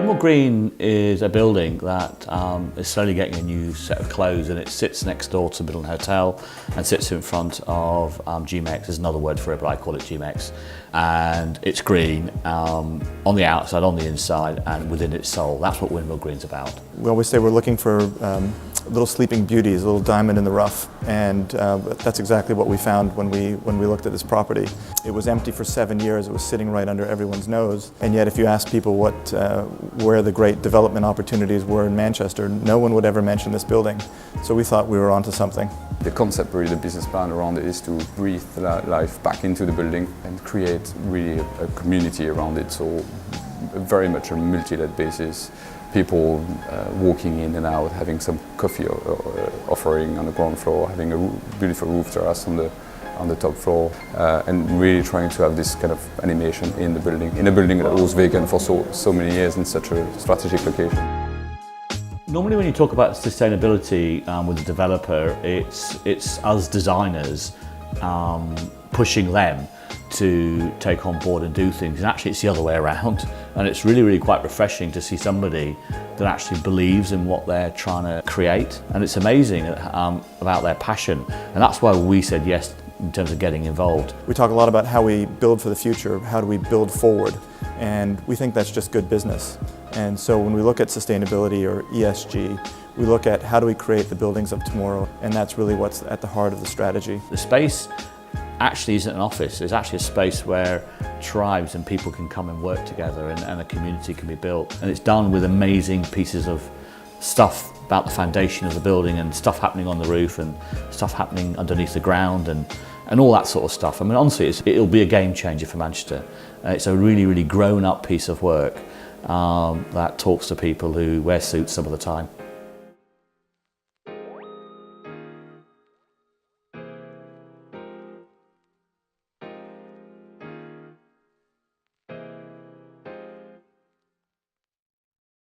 WindmillGreen is a building that is slowly getting a new set of clothes, and it sits next door to Midland Hotel and sits in front of GMEX. There's another word for it, but I call it GMEX. And it's green on the outside, on the inside, and within its soul. That's what WindmillGreen's about. We always say we're looking for little sleeping beauties, a little diamond in the rough, and that's exactly what we found when we looked at this property. It was empty for 7 years. It was sitting right under everyone's nose, and yet if you ask people where the great development opportunities were in Manchester, no one would ever mention this building. So we thought we were onto something. The concept, really, the business plan around it is to breathe life back into the building and create really a community around it. So very much a multi-let basis. People walking in and out, having some coffee offering on the ground floor, having a beautiful roof terrace on the top floor, and really trying to have this kind of animation in a building that was vacant for so many years in such a strategic location. Normally when you talk about sustainability with a developer, it's us designers pushing them to take on board and do things, and actually it's the other way around, and it's really quite refreshing to see somebody that actually believes in what they're trying to create, and it's amazing about their passion, and that's why we said yes in terms of getting involved. We talk a lot about how we build for the future, how do we build forward, and we think that's just good business. And so when we look at sustainability or ESG, we look at how do we create the buildings of tomorrow, and that's really what's at the heart of the strategy. The space actually isn't an office, it's actually a space where tribes and people can come and work together, and a community can be built. And it's done with amazing pieces of stuff about the foundation of the building, and stuff happening on the roof, and stuff happening underneath the ground, and all that sort of stuff. I mean, honestly, it'll be a game changer for Manchester. It's a really grown up piece of work that talks to people who wear suits some of the time.